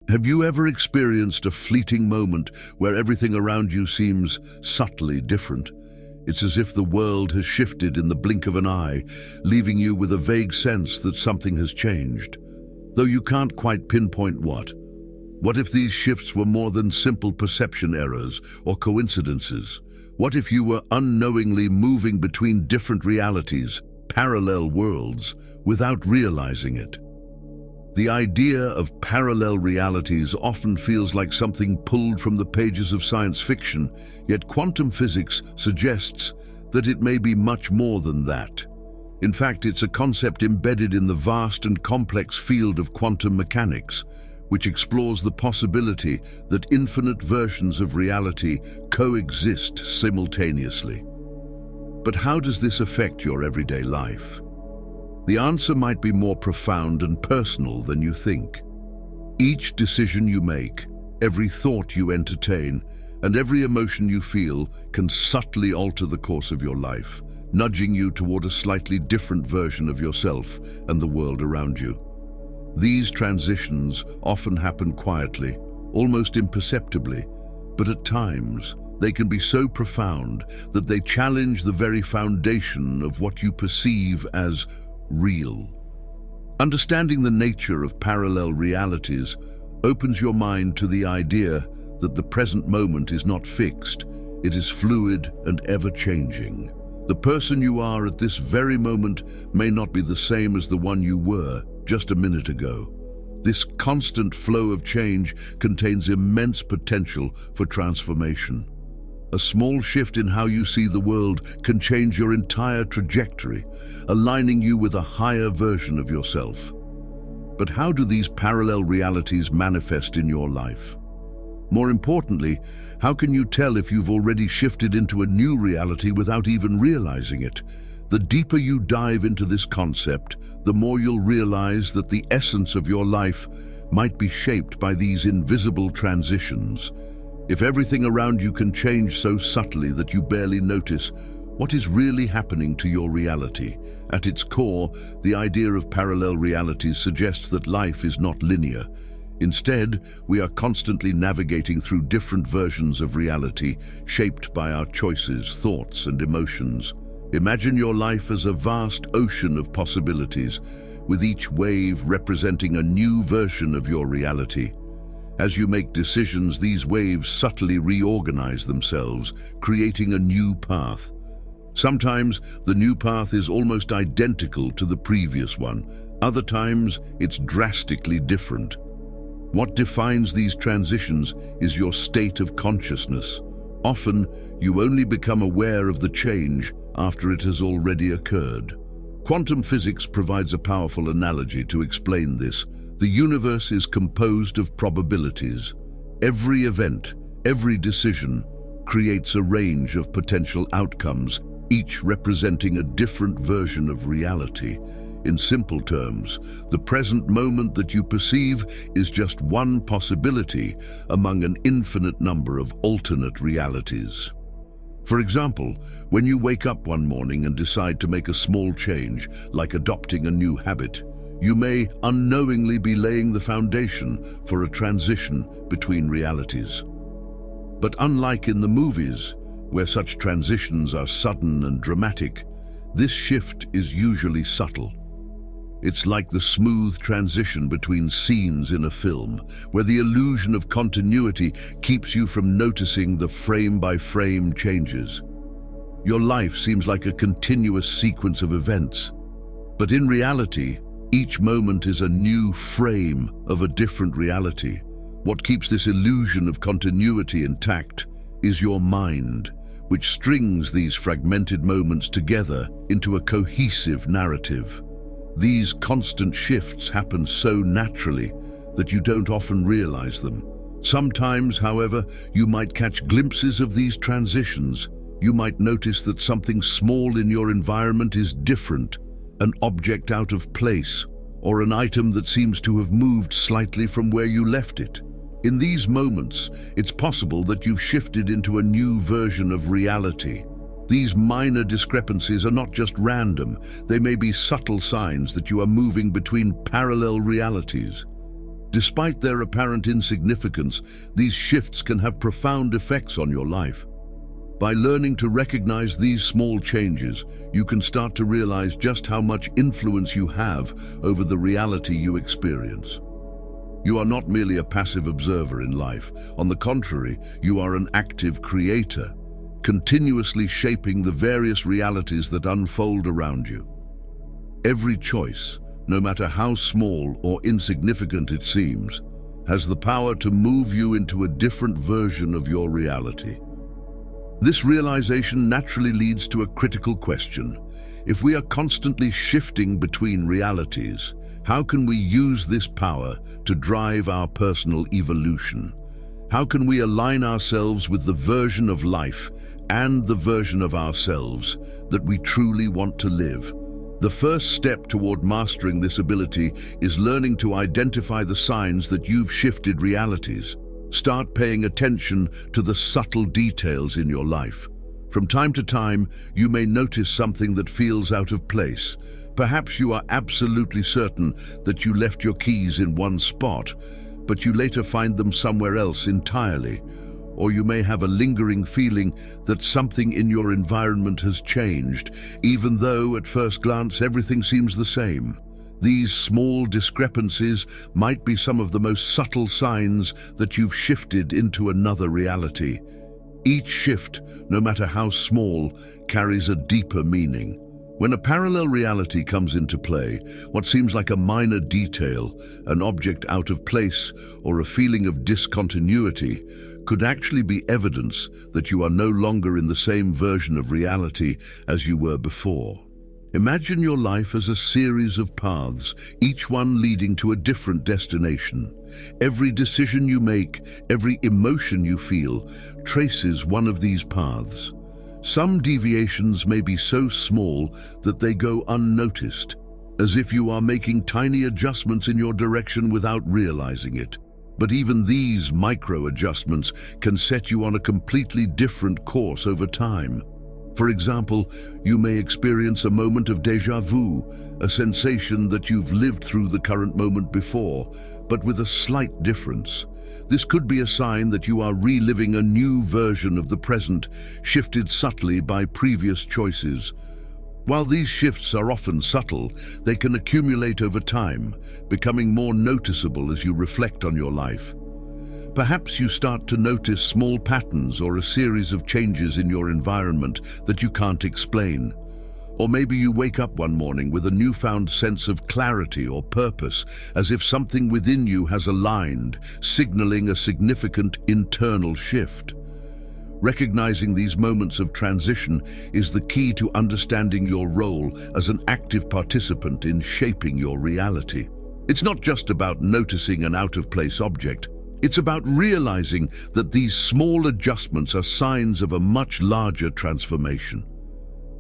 Have you ever experienced a fleeting moment where everything around you seems subtly different? It's as if the world has shifted in the blink of an eye, leaving you with a vague sense that something has changed, though you can't quite pinpoint what. What if these shifts were more than simple perception errors or coincidences? What if you were unknowingly moving between different realities, parallel worlds, without realizing it? The idea of parallel realities often feels like something pulled from the pages of science fiction, yet quantum physics suggests that it may be much more than that. In fact, it's a concept embedded in the vast and complex field of quantum mechanics, which explores the possibility that infinite versions of reality coexist simultaneously. But how does this affect your everyday life? The answer might be more profound and personal than you think. Each decision you make, every thought you entertain, and every emotion you feel can subtly alter the course of your life, nudging you toward a slightly different version of yourself and the world around you. These transitions often happen quietly, almost imperceptibly, but at times they can be so profound that they challenge the very foundation of what you perceive as real. Understanding the nature of parallel realities opens your mind to the idea that the present moment is not fixed, it is fluid and ever-changing. The person you are at this very moment may not be the same as the one you were just a minute ago. This constant flow of change contains immense potential for transformation. A small shift in how you see the world can change your entire trajectory, aligning you with a higher version of yourself. But how do these parallel realities manifest in your life? More importantly, how can you tell if you've already shifted into a new reality without even realizing it? The deeper you dive into this concept, the more you'll realize that the essence of your life might be shaped by these invisible transitions. If everything around you can change so subtly that you barely notice, what is really happening to your reality? At its core, the idea of parallel realities suggests that life is not linear. Instead, we are constantly navigating through different versions of reality, shaped by our choices, thoughts, and emotions. Imagine your life as a vast ocean of possibilities, with each wave representing a new version of your reality. As you make decisions, these waves subtly reorganize themselves, creating a new path. Sometimes, the new path is almost identical to the previous one. Other times, it's drastically different. What defines these transitions is your state of consciousness. Often, you only become aware of the change after it has already occurred. Quantum physics provides a powerful analogy to explain this. The universe is composed of probabilities. Every event, every decision, creates a range of potential outcomes, each representing a different version of reality. In simple terms, the present moment that you perceive is just one possibility among an infinite number of alternate realities. For example, when you wake up one morning and decide to make a small change, like adopting a new habit, you may unknowingly be laying the foundation for a transition between realities. But unlike in the movies, where such transitions are sudden and dramatic, this shift is usually subtle. It's like the smooth transition between scenes in a film, where the illusion of continuity keeps you from noticing the frame-by-frame changes. Your life seems like a continuous sequence of events, but in reality, each moment is a new frame of a different reality. What keeps this illusion of continuity intact is your mind, which strings these fragmented moments together into a cohesive narrative. These constant shifts happen so naturally that you don't often realize them. Sometimes, however, you might catch glimpses of these transitions. You might notice that something small in your environment is different, an object out of place, or an item that seems to have moved slightly from where you left it. In these moments, it's possible that you've shifted into a new version of reality. These minor discrepancies are not just random, they may be subtle signs that you are moving between parallel realities. Despite their apparent insignificance, these shifts can have profound effects on your life. By learning to recognize these small changes, you can start to realize just how much influence you have over the reality you experience. You are not merely a passive observer in life. On the contrary, you are an active creator, continuously shaping the various realities that unfold around you. Every choice, no matter how small or insignificant it seems, has the power to move you into a different version of your reality. This realization naturally leads to a critical question. If we are constantly shifting between realities, how can we use this power to drive our personal evolution? How can we align ourselves with the version of life and the version of ourselves that we truly want to live? The first step toward mastering this ability is learning to identify the signs that you've shifted realities. Start paying attention to the subtle details in your life. From time to time, you may notice something that feels out of place. Perhaps you are absolutely certain that you left your keys in one spot, but you later find them somewhere else entirely. Or you may have a lingering feeling that something in your environment has changed, even though at first glance everything seems the same. These small discrepancies might be some of the most subtle signs that you've shifted into another reality. Each shift, no matter how small, carries a deeper meaning. When a parallel reality comes into play, what seems like a minor detail, an object out of place, or a feeling of discontinuity, could actually be evidence that you are no longer in the same version of reality as you were before. Imagine your life as a series of paths, each one leading to a different destination. Every decision you make, every emotion you feel, traces one of these paths. Some deviations may be so small that they go unnoticed, as if you are making tiny adjustments in your direction without realizing it. But even these micro-adjustments can set you on a completely different course over time. For example, you may experience a moment of déjà vu, a sensation that you've lived through the current moment before, but with a slight difference. This could be a sign that you are reliving a new version of the present, shifted subtly by previous choices. While these shifts are often subtle, they can accumulate over time, becoming more noticeable as you reflect on your life. Perhaps you start to notice small patterns or a series of changes in your environment that you can't explain. Or maybe you wake up one morning with a newfound sense of clarity or purpose, as if something within you has aligned, signaling a significant internal shift. Recognizing these moments of transition is the key to understanding your role as an active participant in shaping your reality. It's not just about noticing an out-of-place object. It's about realizing that these small adjustments are signs of a much larger transformation.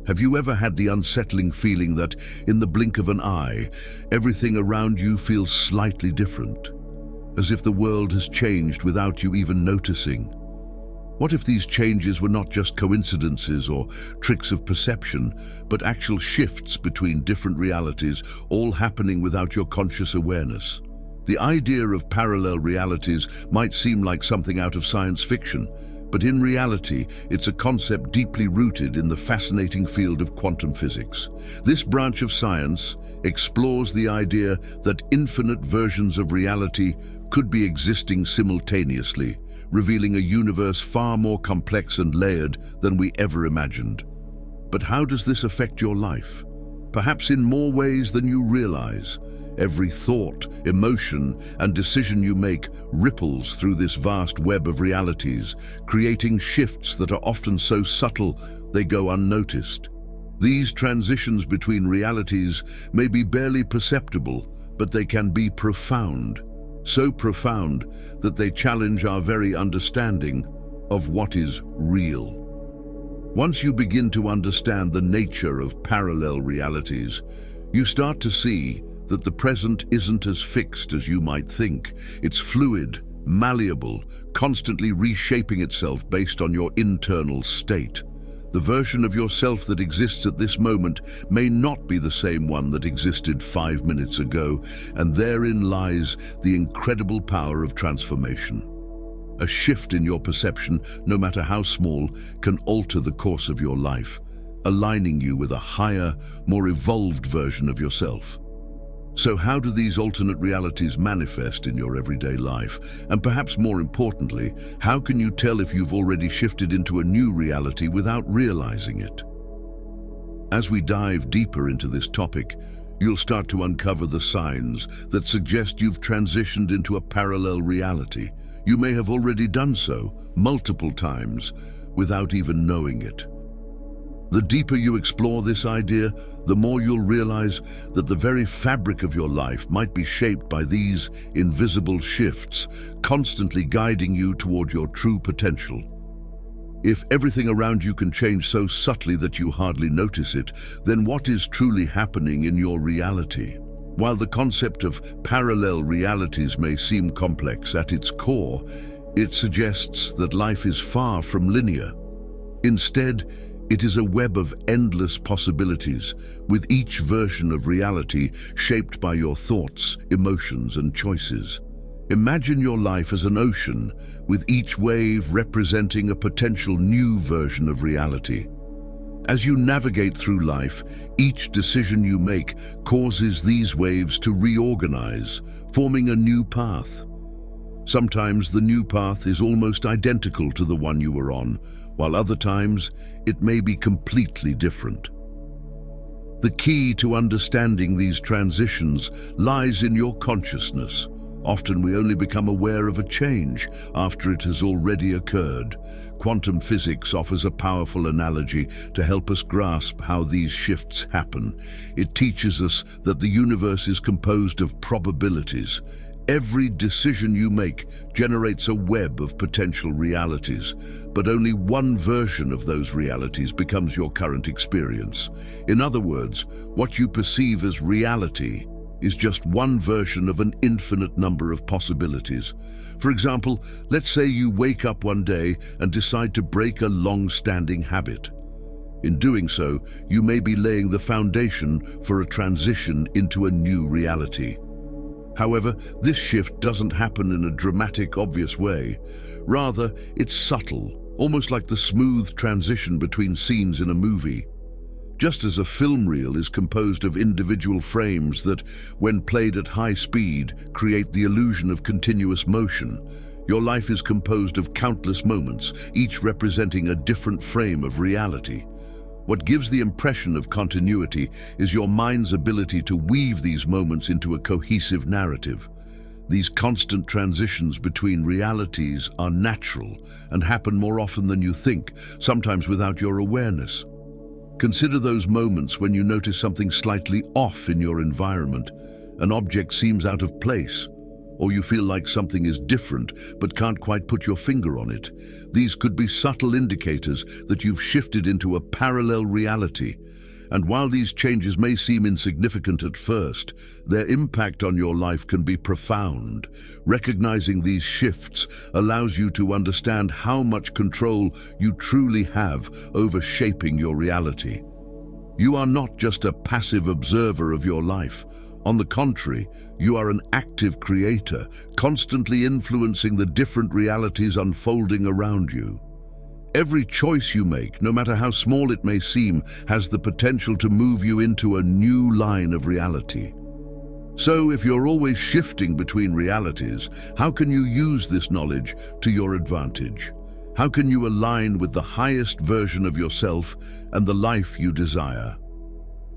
Have you ever had the unsettling feeling that, in the blink of an eye, everything around you feels slightly different? As if the world has changed without you even noticing? What if these changes were not just coincidences or tricks of perception, but actual shifts between different realities, all happening without your conscious awareness? The idea of parallel realities might seem like something out of science fiction, but in reality, it's a concept deeply rooted in the fascinating field of quantum physics. This branch of science explores the idea that infinite versions of reality could be existing simultaneously, revealing a universe far more complex and layered than we ever imagined. But how does this affect your life? Perhaps in more ways than you realize. Every thought, emotion, and decision you make ripples through this vast web of realities, creating shifts that are often so subtle they go unnoticed. These transitions between realities may be barely perceptible, but they can be profound. So profound that they challenge our very understanding of what is real. Once you begin to understand the nature of parallel realities, you start to see that the present isn't as fixed as you might think. It's fluid, malleable, constantly reshaping itself based on your internal state. The version of yourself that exists at this moment may not be the same one that existed 5 minutes ago, and therein lies the incredible power of transformation. A shift in your perception, no matter how small, can alter the course of your life, aligning you with a higher, more evolved version of yourself. So how do these alternate realities manifest in your everyday life? And perhaps more importantly, how can you tell if you've already shifted into a new reality without realizing it? As we dive deeper into this topic, you'll start to uncover the signs that suggest you've transitioned into a parallel reality. You may have already done so multiple times without even knowing it. The deeper you explore this idea, the more you'll realize that the very fabric of your life might be shaped by these invisible shifts, constantly guiding you toward your true potential. If everything around you can change so subtly that you hardly notice it, then what is truly happening in your reality? While the concept of parallel realities may seem complex at its core, it suggests that life is far from linear. Instead, it is a web of endless possibilities, with each version of reality shaped by your thoughts, emotions, and choices. Imagine your life as an ocean, with each wave representing a potential new version of reality. As you navigate through life, each decision you make causes these waves to reorganize, forming a new path. Sometimes the new path is almost identical to the one you were on, while other times it may be completely different. The key to understanding these transitions lies in your consciousness. Often we only become aware of a change after it has already occurred. Quantum physics offers a powerful analogy to help us grasp how these shifts happen. It teaches us that the universe is composed of probabilities. Every decision you make generates a web of potential realities, but only one version of those realities becomes your current experience. In other words, what you perceive as reality is just one version of an infinite number of possibilities. For example, let's say you wake up one day and decide to break a long-standing habit. In doing so, you may be laying the foundation for a transition into a new reality. However, this shift doesn't happen in a dramatic, obvious way. Rather, it's subtle, almost like the smooth transition between scenes in a movie. Just as a film reel is composed of individual frames that, when played at high speed, create the illusion of continuous motion, your life is composed of countless moments, each representing a different frame of reality. What gives the impression of continuity is your mind's ability to weave these moments into a cohesive narrative. These constant transitions between realities are natural and happen more often than you think, sometimes without your awareness. Consider those moments when you notice something slightly off in your environment. An object seems out of place, or you feel like something is different but can't quite put your finger on it. These could be subtle indicators that you've shifted into a parallel reality. And while these changes may seem insignificant at first, their impact on your life can be profound. Recognizing these shifts allows you to understand how much control you truly have over shaping your reality. You are not just a passive observer of your life. On the contrary, you are an active creator, constantly influencing the different realities unfolding around you. Every choice you make, no matter how small it may seem, has the potential to move you into a new line of reality. So, if you're always shifting between realities, how can you use this knowledge to your advantage? How can you align with the highest version of yourself and the life you desire?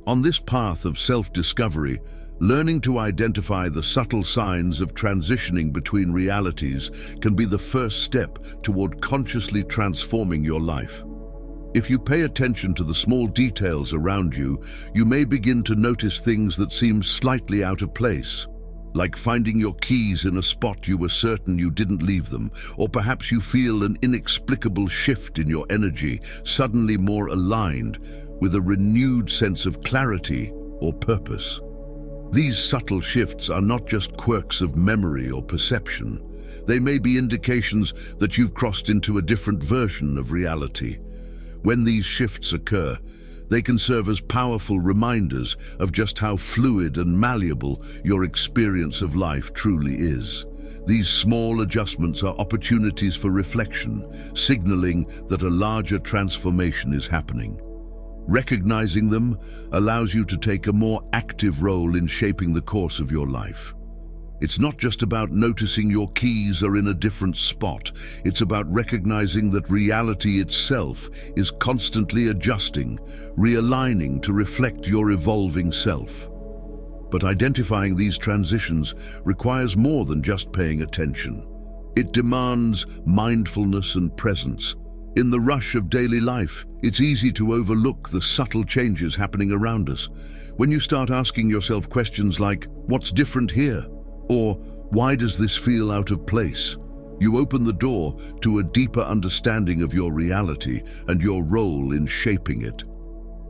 On this path of self-discovery, learning to identify the subtle signs of transitioning between realities can be the first step toward consciously transforming your life. If you pay attention to the small details around you, you may begin to notice things that seem slightly out of place, like finding your keys in a spot you were certain you didn't leave them, or perhaps you feel an inexplicable shift in your energy, suddenly more aligned, with a renewed sense of clarity or purpose. These subtle shifts are not just quirks of memory or perception. They may be indications that you've crossed into a different version of reality. When these shifts occur, they can serve as powerful reminders of just how fluid and malleable your experience of life truly is. These small adjustments are opportunities for reflection, signaling that a larger transformation is happening. Recognizing them allows you to take a more active role in shaping the course of your life. It's not just about noticing your keys are in a different spot. It's about recognizing that reality itself is constantly adjusting, realigning to reflect your evolving self. But identifying these transitions requires more than just paying attention. It demands mindfulness and presence. In the rush of daily life, it's easy to overlook the subtle changes happening around us. When you start asking yourself questions like, "What's different here?" or "Why does this feel out of place?" you open the door to a deeper understanding of your reality and your role in shaping it.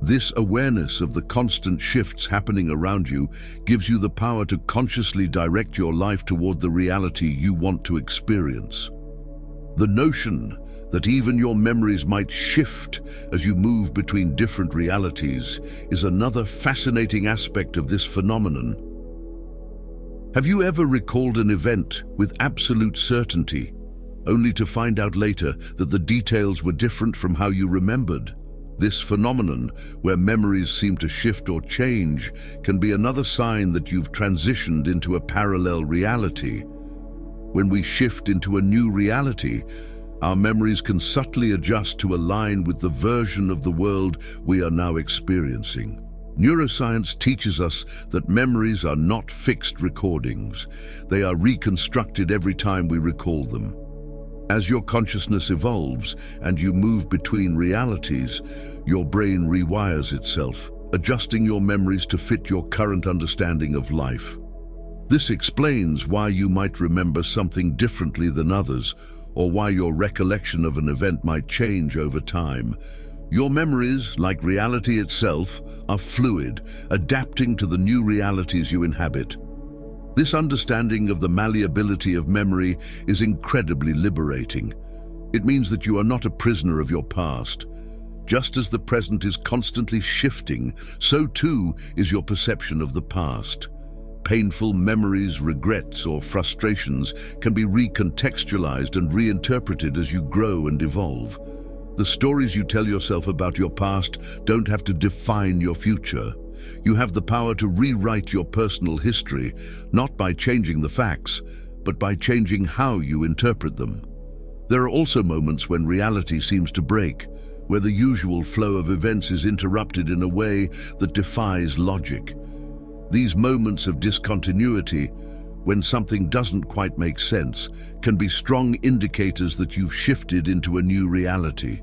This awareness of the constant shifts happening around you gives you the power to consciously direct your life toward the reality you want to experience. The notion that even your memories might shift as you move between different realities is another fascinating aspect of this phenomenon. Have you ever recalled an event with absolute certainty, only to find out later that the details were different from how you remembered? This phenomenon, where memories seem to shift or change, can be another sign that you've transitioned into a parallel reality. When we shift into a new reality, our memories can subtly adjust to align with the version of the world we are now experiencing. Neuroscience teaches us that memories are not fixed recordings. They are reconstructed every time we recall them. As your consciousness evolves and you move between realities, your brain rewires itself, adjusting your memories to fit your current understanding of life. This explains why you might remember something differently than others, or why your recollection of an event might change over time. Your memories, like reality itself, are fluid, adapting to the new realities you inhabit. This understanding of the malleability of memory is incredibly liberating. It means that you are not a prisoner of your past. Just as the present is constantly shifting, so too is your perception of the past. Painful memories, regrets, or frustrations can be recontextualized and reinterpreted as you grow and evolve. The stories you tell yourself about your past don't have to define your future. You have the power to rewrite your personal history, not by changing the facts, but by changing how you interpret them. There are also moments when reality seems to break, where the usual flow of events is interrupted in a way that defies logic. These moments of discontinuity, when something doesn't quite make sense, can be strong indicators that you've shifted into a new reality.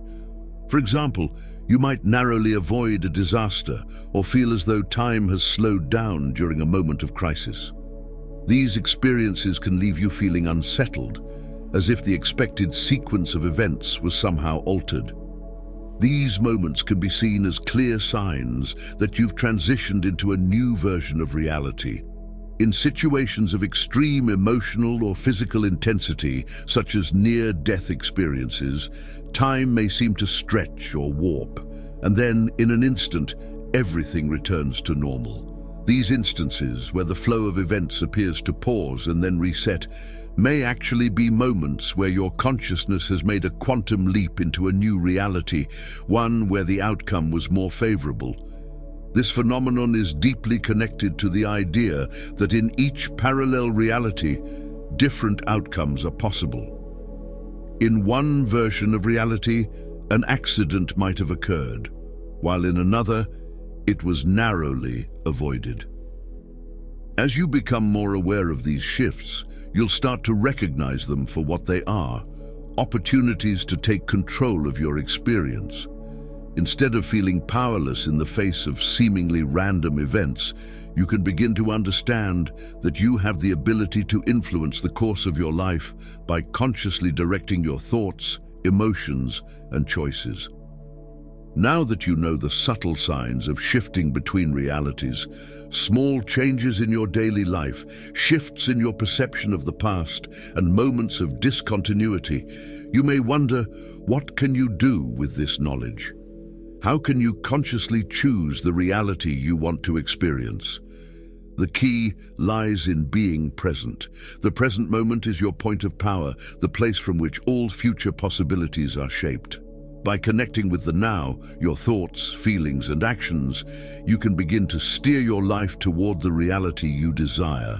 For example, you might narrowly avoid a disaster or feel as though time has slowed down during a moment of crisis. These experiences can leave you feeling unsettled, as if the expected sequence of events was somehow altered. These moments can be seen as clear signs that you've transitioned into a new version of reality. In situations of extreme emotional or physical intensity, such as near-death experiences, time may seem to stretch or warp, and then, in an instant, everything returns to normal. These instances, where the flow of events appears to pause and then reset, may actually be moments where your consciousness has made a quantum leap into a new reality, one where the outcome was more favorable. This phenomenon is deeply connected to the idea that in each parallel reality, different outcomes are possible. In one version of reality, an accident might have occurred, while in another, it was narrowly avoided. As you become more aware of these shifts, you'll start to recognize them for what they are, opportunities to take control of your experience. Instead of feeling powerless in the face of seemingly random events, you can begin to understand that you have the ability to influence the course of your life by consciously directing your thoughts, emotions, and choices. Now that you know the subtle signs of shifting between realities, small changes in your daily life, shifts in your perception of the past, and moments of discontinuity, you may wonder, what can you do with this knowledge? How can you consciously choose the reality you want to experience? The key lies in being present. The present moment is your point of power, the place from which all future possibilities are shaped. By connecting with the now, your thoughts, feelings, and actions, you can begin to steer your life toward the reality you desire.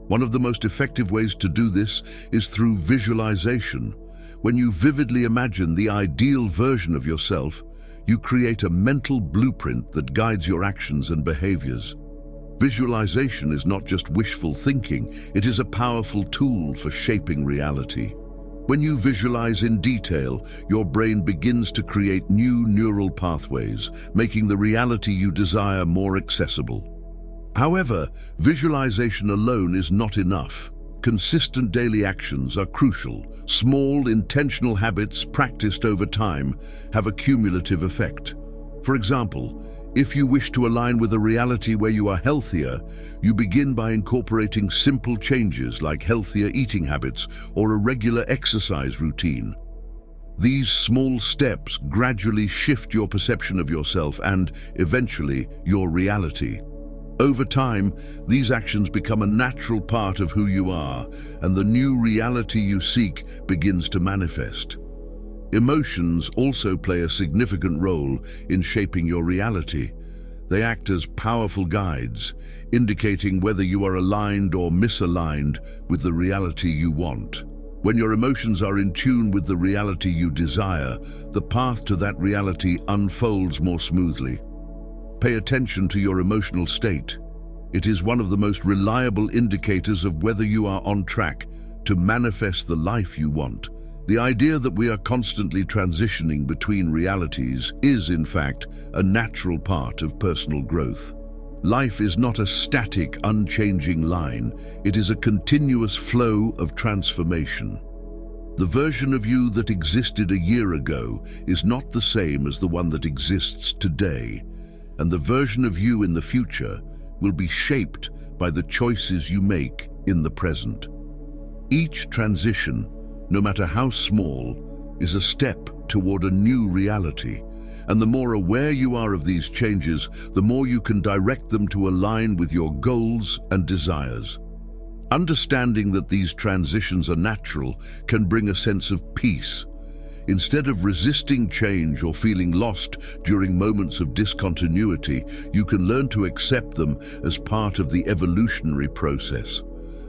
One of the most effective ways to do this is through visualization. When you vividly imagine the ideal version of yourself, you create a mental blueprint that guides your actions and behaviors. Visualization is not just wishful thinking, it is a powerful tool for shaping reality. When you visualize in detail, your brain begins to create new neural pathways, making the reality you desire more accessible. However, visualization alone is not enough. Consistent daily actions are crucial. Small, intentional habits practiced over time have a cumulative effect. For example, if you wish to align with a reality where you are healthier, you begin by incorporating simple changes like healthier eating habits or a regular exercise routine. These small steps gradually shift your perception of yourself and, eventually, your reality. Over time, these actions become a natural part of who you are, and the new reality you seek begins to manifest. Emotions also play a significant role in shaping your reality. They act as powerful guides, indicating whether you are aligned or misaligned with the reality you want. When your emotions are in tune with the reality you desire, the path to that reality unfolds more smoothly. Pay attention to your emotional state. It is one of the most reliable indicators of whether you are on track to manifest the life you want. The idea that we are constantly transitioning between realities is, in fact, a natural part of personal growth. Life is not a static, unchanging line. It is a continuous flow of transformation. The version of you that existed a year ago is not the same as the one that exists today, and the version of you in the future will be shaped by the choices you make in the present. Each transition, no matter how small, is a step toward a new reality, and the more aware you are of these changes, the more you can direct them to align with your goals and desires. Understanding that these transitions are natural can bring a sense of peace. Instead of resisting change or feeling lost during moments of discontinuity, you can learn to accept them as part of the evolutionary process.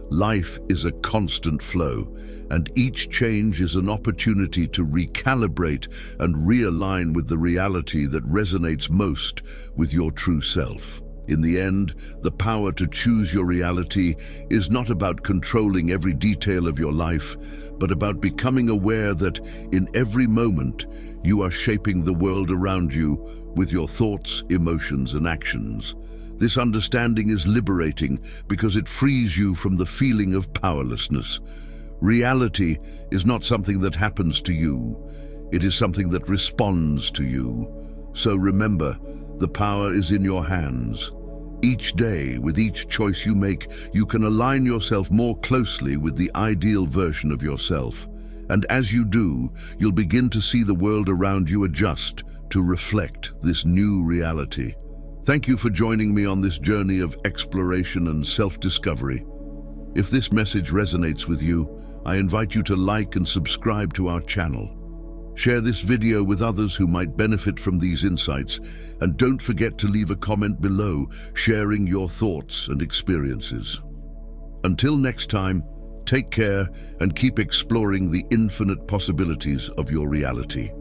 Life is a constant flow, and each change is an opportunity to recalibrate and realign with the reality that resonates most with your true self. In the end, the power to choose your reality is not about controlling every detail of your life, but about becoming aware that in every moment you are shaping the world around you with your thoughts, emotions, and actions. This understanding is liberating because it frees you from the feeling of powerlessness. Reality is not something that happens to you. It is something that responds to you. So remember, the power is in your hands. Each day, with each choice you make, you can align yourself more closely with the ideal version of yourself. And as you do, you'll begin to see the world around you adjust to reflect this new reality. Thank you for joining me on this journey of exploration and self-discovery. If this message resonates with you, I invite you to like and subscribe to our channel. Share this video with others who might benefit from these insights, and don't forget to leave a comment below sharing your thoughts and experiences. Until next time, take care and keep exploring the infinite possibilities of your reality.